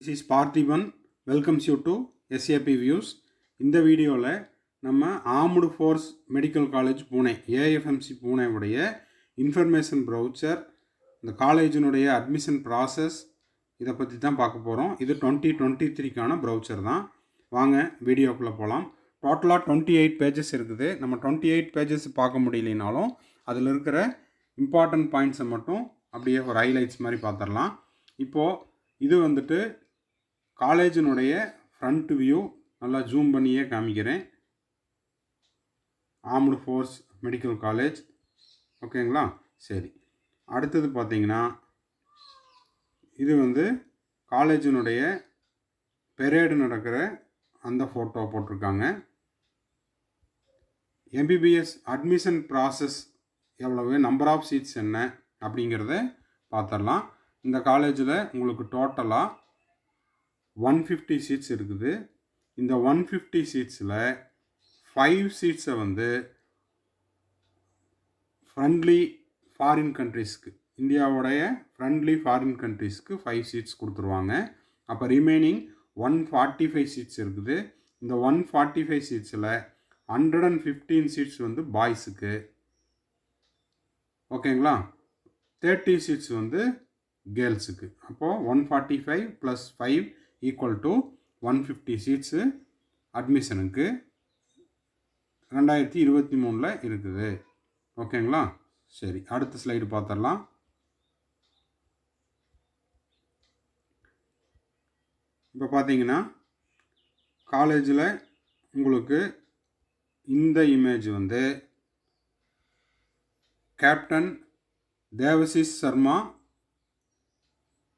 This is Parthiban welcomes you to SAP Views. இந்த வீடியோவில் நம்ம armed forces medical college Pune AFMC Pune உடைய information brochure, இந்த காலேஜினுடைய அட்மிஷன் ப்ராசஸ் இதை பற்றி தான் பார்க்க போகிறோம். இது 2023க்கான ப்ரௌச்சர் தான். வாங்க வீடியோக்குள்ளே போகலாம். டோட்டலாக 28 பேஜஸ் இருக்குது. நம்ம 28 பேஜஸ் பார்க்க முடியலனாலும் அதில் இருக்கிற இம்பார்ட்டன்ட் பாயிண்ட்ஸை மட்டும் அப்படியே ஒரு ஹைலைட்ஸ் மாதிரி பார்த்துடலாம். இப்போது இது வந்துட்டு காலேஜினுடைய ஃப்ரண்ட் வியூ நல்லா ஜூம் பண்ணியே காமிக்கிறேன். ஆர்ம்டு ஃபோர்ஸ் மெடிக்கல் காலேஜ், ஓகேங்களா? சரி, அடுத்தது பார்த்தீங்கன்னா இது வந்து காலேஜினுடைய பெரேடு நடக்கிற அந்த ஃபோட்டோ போட்டிருக்காங்க. MBBS அட்மிஷன் ப்ராசஸ் எவ்வளவு, நம்பர் ஆஃப் சீட்ஸ் என்ன அப்படிங்கிறத பார்த்துடலாம். இந்த காலேஜில் உங்களுக்கு டோட்டலாக 150 சீட்ஸ் இருக்குது. இந்த 150 சீட்ஸில் 5 சீட்ஸை வந்து ஃப்ரெண்ட்லி ஃபாரின் கண்ட்ரீஸ்க்கு, இந்தியாவுடைய ஃப்ரெண்ட்லி ஃபாரின் கண்ட்ரீஸ்க்கு 5 சீட்ஸ் கொடுத்துருவாங்க. அப்போ ரிமைனிங் 145 சீட்ஸ் இருக்குது. இந்த 145 சீட்ஸில் 115 சீட்ஸ் வந்து பாய்ஸுக்கு, ஓகேங்களா? 30 சீட்ஸ் வந்து கேர்ள்ஸுக்கு. அப்போது 145 + 5 = 150 சீட்ஸு அட்மிஷனுக்கு 2023 இருக்குது. ஓகேங்களா? சரி, அடுத்த ஸ்லைடு பார்த்துடலாம். இப்போ பார்த்தீங்கன்னா காலேஜில் உங்களுக்கு இந்த இமேஜ் வந்து captain Devashish Sharma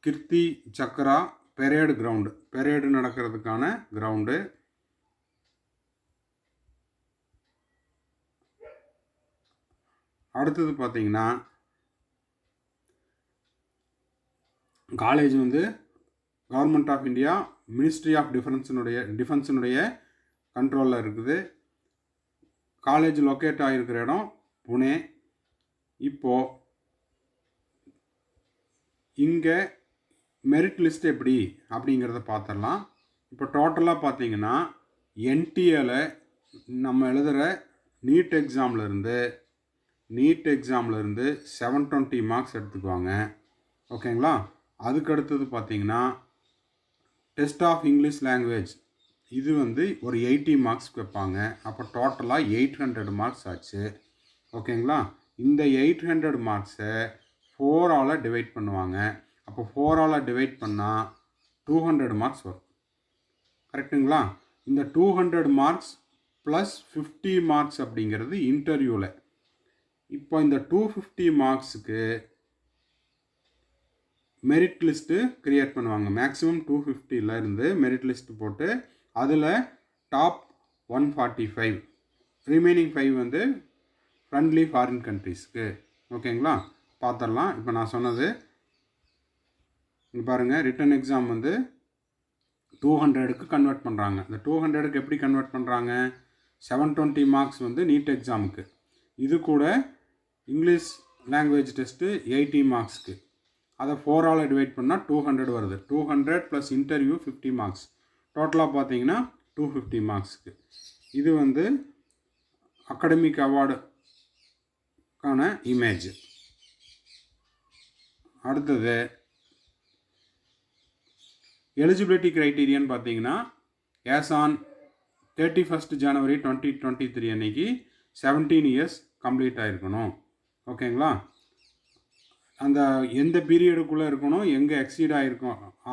Kirti Chakra parade ground, parade நடக்கிறதுக்கான கிரவுண்டு. அடுத்தது பார்த்தீங்கன்னா காலேஜ் வந்து government of India ministry of டிஃபென்ஸினுடைய கண்ட்ரோலில் இருக்குது. காலேஜ் லொக்கேட் ஆகிருக்கிற இடம் புனே. இப்போது இங்கே மெரிட் லிஸ்ட் எப்படி அப்படிங்கிறத பார்த்துடலாம். இப்போ டோட்டலாக பார்த்தீங்கன்னா NTAல நம்ம எழுதுகிற நீட் எக்ஸாம்லேருந்து 720 மார்க்ஸ் எடுத்துக்குவாங்க. ஓகேங்களா? அதுக்கடுத்தது பார்த்தீங்கன்னா டெஸ்ட் ஆஃப் இங்கிலீஷ் லாங்குவேஜ், இது வந்து ஒரு 80 மார்க்ஸ் வைப்பாங்க. அப்போ டோட்டலாக 800 மார்க்ஸ் ஆச்சு. ஓகேங்களா? இந்த 800 மார்க்ஸை 4ஆல் டிவைட் பண்ணுவாங்க. அப்போ 4ஆல் டிவைட் பண்ணால் 200 மார்க்ஸ் வரும். கரெக்டுங்களா? இந்த 200 மார்க்ஸ் ப்ளஸ் 50 மார்க்ஸ் அப்படிங்கிறது இன்டர்வியூவில். இப்போ இந்த 250 மார்க்ஸுக்கு மெரிட் லிஸ்ட்டு க்ரியேட் பண்ணுவாங்க. மேக்ஸிமம் 250 இருந்து மெரிட் லிஸ்ட்டு போட்டு அதில் டாப் 145, ரிமைனிங் 5 வந்து ஃப்ரெண்ட்லி ஃபாரின் கண்ட்ரீஸ்க்கு. ஓகேங்களா? பார்த்துடலாம். இப்போ நான் சொன்னது இங்கே பாருங்கள், ரிட்டன் எக்ஸாம் வந்து 200க்கு கன்வெர்ட் பண்ணுறாங்க. இந்த 200க்கு எப்படி கன்வெர்ட் பண்ணுறாங்க? 720 மார்க்ஸ் வந்து நீட் எக்ஸாமுக்கு, இது கூட இங்கிலீஷ் லாங்குவேஜ் டெஸ்ட்டு 80 மார்க்ஸ்க்கு. அதை 4ஆல் டிவைட் பண்ணால் 200 வருது. 200 ப்ளஸ் இன்டர்வியூ 50 மார்க்ஸ், டோட்டலாக பார்த்தீங்கன்னா 250 மார்க்ஸ்க்கு. இது வந்து அகாடமிக் அவார்டுக்கான இமேஜ். அடுத்தது எலிஜிபிலிட்டி க்ரைட்டீரியான்னு பார்த்தீங்கன்னா ஆஸ் ஆன் 31 ஜனவரி 2023 அன்னைக்கு 17 இயர்ஸ் கம்ப்ளீட் ஆகிருக்கணும். ஓகேங்களா? அந்த எந்த பீரியடுக்குள்ளே இருக்கணும், எங்கே எக்ஸீட்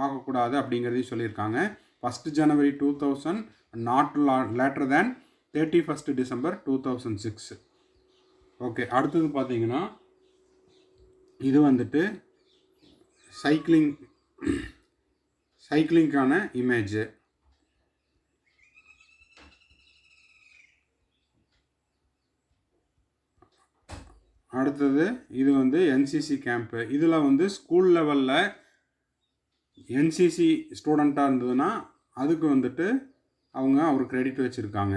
ஆகக்கூடாது அப்படிங்கிறதையும் சொல்லியிருக்காங்க. 1 ஜனவரி 2000, not later than 31 December 2006. Okay, அடுத்தது பார்த்தீங்கன்னா இது வந்துட்டு சைக்கிளிங்கான இமேஜ். அடுத்தது இது வந்து NCC கேம்ப்பு. இதில் வந்து ஸ்கூல் லெவலில் NCC ஸ்டூடெண்ட்டாக இருந்ததுன்னா அதுக்கு வந்துட்டு ஒரு கிரெடிட் வச்சுருக்காங்க.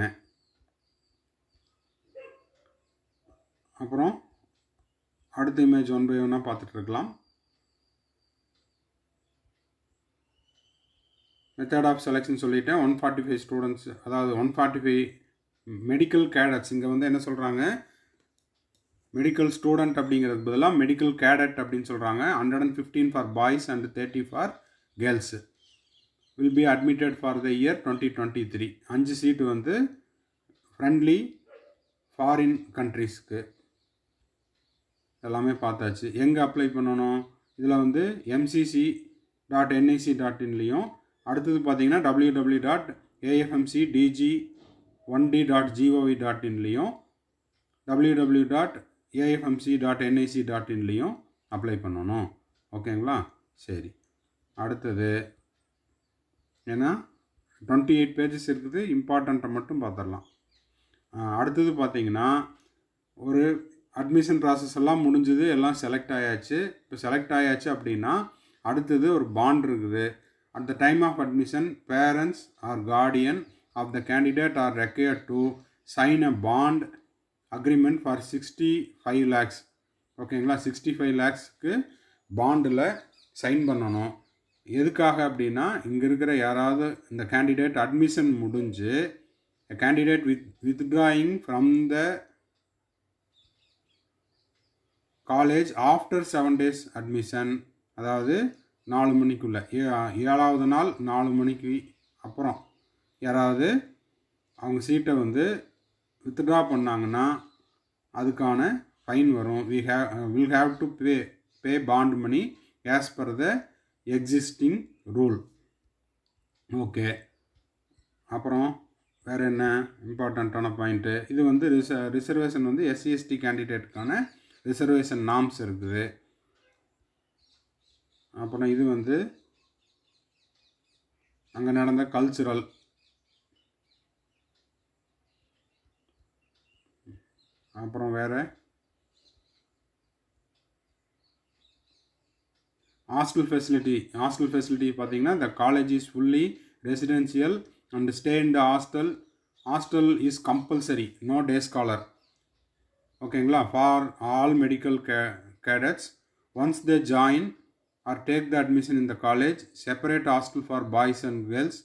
அப்புறம் அடுத்த இமேஜ் 1 by 1 பார்த்துட்டு இருக்கலாம். மெத்தட் ஆஃப் செலெக்ஷன் சொல்லிட்டேன். 145 ஸ்டூடெண்ட்ஸ், அதாவது 145 மெடிக்கல் கேடட்ஸ். இங்கே வந்து என்ன சொல்கிறாங்க, மெடிக்கல் ஸ்டூடெண்ட் அப்படிங்கிறது பதிலாக மெடிக்கல் கேடட் அப்படின்னு சொல்கிறாங்க. 115 for boys and 30 for girls will be admitted for the year 2023. 5 சீட்டு வந்து ஃப்ரெண்ட்லி ஃபாரின் கண்ட்ரீஸ்க்கு. எல்லாமே பார்த்தாச்சு. எங்கே அப்ளை பண்ணணும், இதில் வந்து mcc.nic.inலையும், அடுத்தது பார்த்தீங்கன்னா www.afmcdg1d.gov.inலையும் www.afmc.nic.inலையும் அப்ளை பண்ணணும். ஓகேங்களா? சரி, அடுத்தது ஏன்னா 28 பேஜஸ் இருக்குது, இம்பார்ட்டண்ட்டை மட்டும் பார்த்துடலாம். அடுத்தது பார்த்தீங்கன்னா ஒரு அட்மிஷன் ப்ராசஸ் எல்லாம் முடிஞ்சுது, எல்லாம் செலக்ட் ஆயாச்சு. இப்போ செலக்ட் ஆயாச்சு அப்படின்னா அடுத்தது ஒரு பாண்ட் இருக்குது. At the time of admission parents or guardian of the candidate are required to sign a bond agreement for 65 lakhs. ஓகேங்களா? 65 lakhsக்கு பாண்டில் சைன் பண்ணணும். எதுக்காக அப்படின்னா, இங்கே இருக்கிற யாராவது இந்த கேண்டிடேட் அட்மிஷன் முடிஞ்சு candidate withdrawing from the college after 7 days admission, அதாவது 4 மணிக்குள்ளே 7ஆவது நாள் 4 மணிக்கு அப்புறம் யாராவது அவங்க சீட்டை வந்து வித்ட்ரா பண்ணாங்கன்னா அதுக்கான ஃபைன் வரும். Will have to pay bond money as per the existing rule. Okay, அப்புறம் வேறு என்ன இம்பார்ட்டண்ட்டான பாயிண்ட்டு, இது வந்து ரிசர்வேஷன் வந்து SC/ST கேண்டிடேட்டுக்கான ரிசர்வேஷன் நார்ம்ஸ் இருக்குது. அப்புறம் இது வந்து அங்கே நடந்த கல்ச்சுரல், அப்புறம் வேறு ஹாஸ்டல் ஃபெசிலிட்டி. ஹாஸ்டல் ஃபெசிலிட்டி பார்த்தீங்கன்னா the college is fully residential and stay in the hostel. Hostel is compulsory, no day scholar. ஓகேங்களா? For all medical cadets once they join or take the admission in the college, separate hostel for boys and girls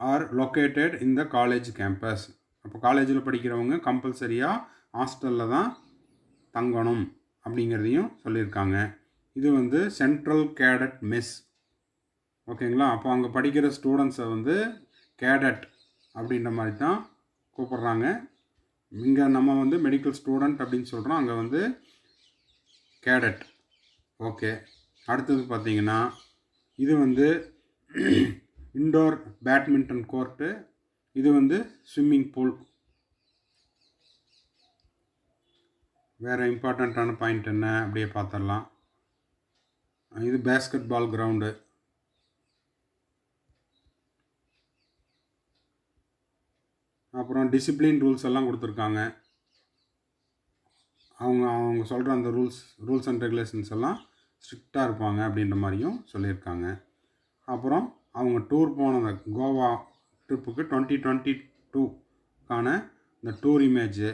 are located in the college campus. அப்போ காலேஜில் படிக்கிறவங்க கம்பல்சரியாக ஹாஸ்டலில் தான் தங்கணும் அப்படிங்கிறதையும் சொல்லியிருக்காங்க. இது வந்து சென்ட்ரல் கேடட் மெஸ். ஓகேங்களா? அப்போ அங்கே படிக்கிற ஸ்டூடெண்ட்ஸை வந்து கேடட் அப்படின்ற மாதிரி தான் கூப்பிட்றாங்க. இங்கே நம்ம வந்து மெடிக்கல் ஸ்டூடெண்ட் அப்படின்னு சொல்கிறோம், அங்கே வந்து கேடட். ஓகே, அடுத்தது பார்த்தீங்கன்னா இது வந்து இன்டோர் பேட்மிண்டன் கோர்ட்டு, இது வந்து ஸ்விம்மிங் பூல். வேறு இம்பார்ட்டண்ட்டான பாயிண்ட் என்ன அப்படியே பார்த்துடலாம். இது பேஸ்கெட் பால் கிரவுண்டு. அப்புறம் டிசிப்ளின் ரூல்ஸ் எல்லாம் கொடுத்துருக்காங்க. அவங்க சொல்கிற அந்த ரூல்ஸ் அண்ட் ரெகுலேஷன்ஸ் எல்லாம் ஸ்ட்ரிக்டாக இருப்பாங்க அப்படின்ற மாதிரியும் சொல்லியிருக்காங்க. அப்புறம் அவங்க டூர் போன கோவா ட்ரிப்புக்கு 2022க்கான இந்த டூர் இமேஜு,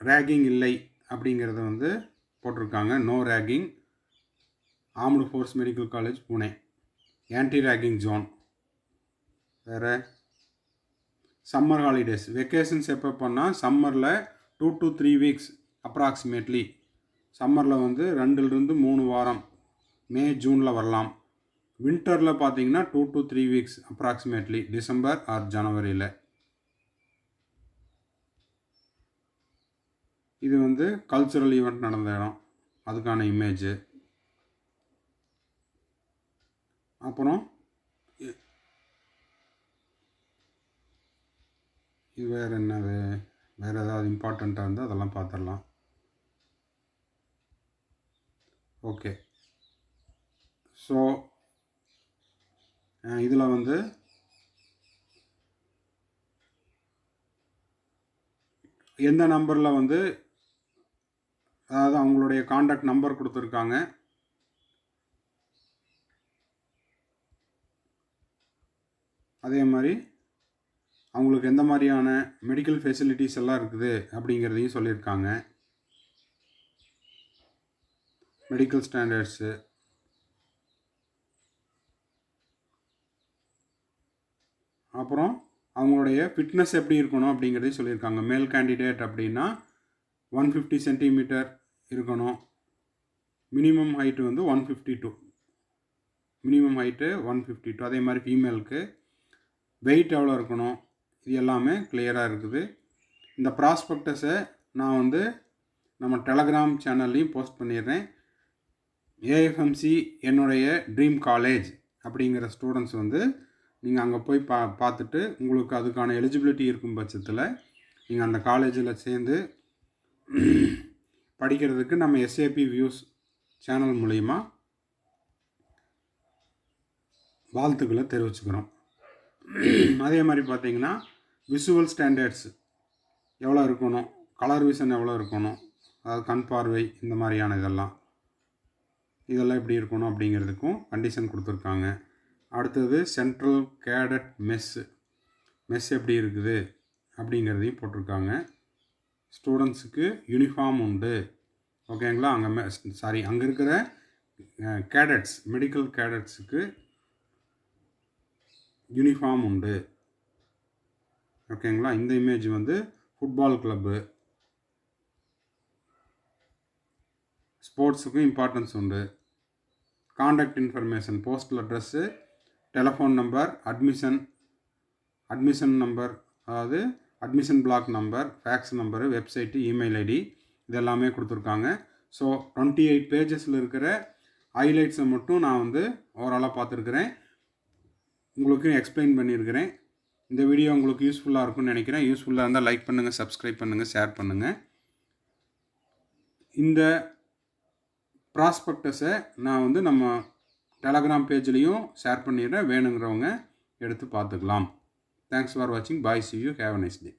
ரேகிங் இல்லை அப்படிங்கிறத வந்து போட்டிருக்காங்க. No ragging. Armed forces medical college Pune, anti ragging zone. வேறு சம்மர் ஹாலிடேஸ், வெக்கேஷன்ஸ் எப்போ பண்ணால் சம்மரில் 2 to 3 weeks அப்ராக்சிமேட்லி. சம்மரில் வந்து 2 to 3 வாரம், மே ஜூனில் வரலாம். வின்டரில் பார்த்தீங்கன்னா 2 to 3 weeks approximately, December or ஜனவரியில். இது வந்து கல்ச்சுரல் ஈவெண்ட் நடந்த இடம், அதுக்கான இமேஜு. அப்புறம் இது வேறு என்னது, வேறு ஏதாவது இம்பார்ட்டண்ட்டாக இருந்தால் அதெல்லாம் பார்த்துடலாம். ஓகே, ஸோ இதில் வந்து எந்த நம்பரில் வந்து, அதாவது அவங்களுடைய காண்டாக்ட் நம்பர் கொடுத்துருக்காங்க. அதே மாதிரி அவங்களுக்கு எந்த மாதிரியான மெடிக்கல் ஃபெசிலிட்டிஸ் எல்லாம் இருக்குது அப்படிங்கிறதையும் சொல்லியிருக்காங்க. மெடிக்கல் ஸ்டாண்டர்ட்ஸு, அவங்களுடைய ஃபிட்னஸ் எப்படி இருக்கணும் அப்படிங்கிறதையும் சொல்லியிருக்காங்க. மேல் கேண்டிடேட் அப்படின்னா 150 சென்டிமீட்டர் இருக்கணும். மினிமம் ஹைட்டு வந்து 152, மினிமம் ஹைட்டு 152. அதே மாதிரி ஃபீமேலுக்கு வெயிட் எவ்வளோ இருக்கணும், இது எல்லாமே கிளியராக இருக்குது. இந்த ப்ராஸ்பெக்டஸை நான் வந்து நம்ம டெலகிராம் சேனல்லையும் போஸ்ட் பண்ணிடுறேன். ஏஎஃப்எம்சி என்னுடைய ட்ரீம் காலேஜ் அப்படிங்கிற ஸ்டூடெண்ட்ஸ் வந்து நீங்கள் அங்கே போய் பார்த்துட்டு உங்களுக்கு அதுக்கான எலிஜிபிலிட்டி இருக்கும் பட்சத்தில் நீங்கள் அந்த காலேஜில் சேர்ந்து படிக்கிறதுக்கு நம்ம எஸ்ஏபி வியூஸ் சேனல் மூலிமா வாழ்த்துக்களை தெரிவிச்சுக்கிறோம். அதே மாதிரி பார்த்திங்கன்னா விசுவல் ஸ்டாண்டர்ட்ஸ் எவ்வளோ இருக்கணும், கலர் விஷன் எவ்வளோ இருக்கணும், அதாவது கண் பார்வை, இந்த மாதிரியான இதெல்லாம் எப்படி இருக்கணும் அப்படிங்கிறதுக்கும் கண்டிஷன் கொடுத்துருக்காங்க. அடுத்தது சென்ட்ரல் கேடட் மெஸ் எப்படி இருக்குது அப்படிங்கிறதையும் போட்டிருக்காங்க. ஸ்டூடெண்ட்ஸுக்கு யூனிஃபார்ம் உண்டு, ஓகேங்களா. அங்கே இருக்கிற கேடட்ஸ், மெடிக்கல் கேடட்ஸுக்கு யூனிஃபார்ம் உண்டு, ஓகேங்களா. இந்த இமேஜ் வந்து ஃபுட்பால் கிளப்பு, ஸ்போர்ட்ஸுக்கும் இம்பார்ட்டன்ஸ் உண்டு. Contact information, postal address, telephone number, admission number, அதாவது admission block number, fax number, website, email ID, இதெல்லாமே கொடுத்துருக்காங்க. ஸோ 28 பேஜஸில் இருக்கிற ஹைலைட்ஸை மட்டும் நான் வந்து ஓவராலாக பார்த்துருக்குறேன், உங்களுக்கு எக்ஸ்பிளைன் பண்ணியிருக்கிறேன். இந்த வீடியோ உங்களுக்கு யூஸ்ஃபுல்லாக இருக்கும்னு நினைக்கிறேன். யூஸ்ஃபுல்லாக இருந்தால் லைக் பண்ணுங்கள், சப்ஸ்கிரைப் பண்ணுங்கள், ஷேர் பண்ணுங்கள். இந்த ப்ராஸ்பெக்டஸை நான் வந்து நம்ம டெலகிராம் பேஜ்லேயும் ஷேர் பண்ணிடுறேன், வேணுங்கிறவங்க எடுத்து பார்த்துக்கலாம். தேங்க்ஸ் ஃபார் வாட்சிங். பாய், see you, have a nice day.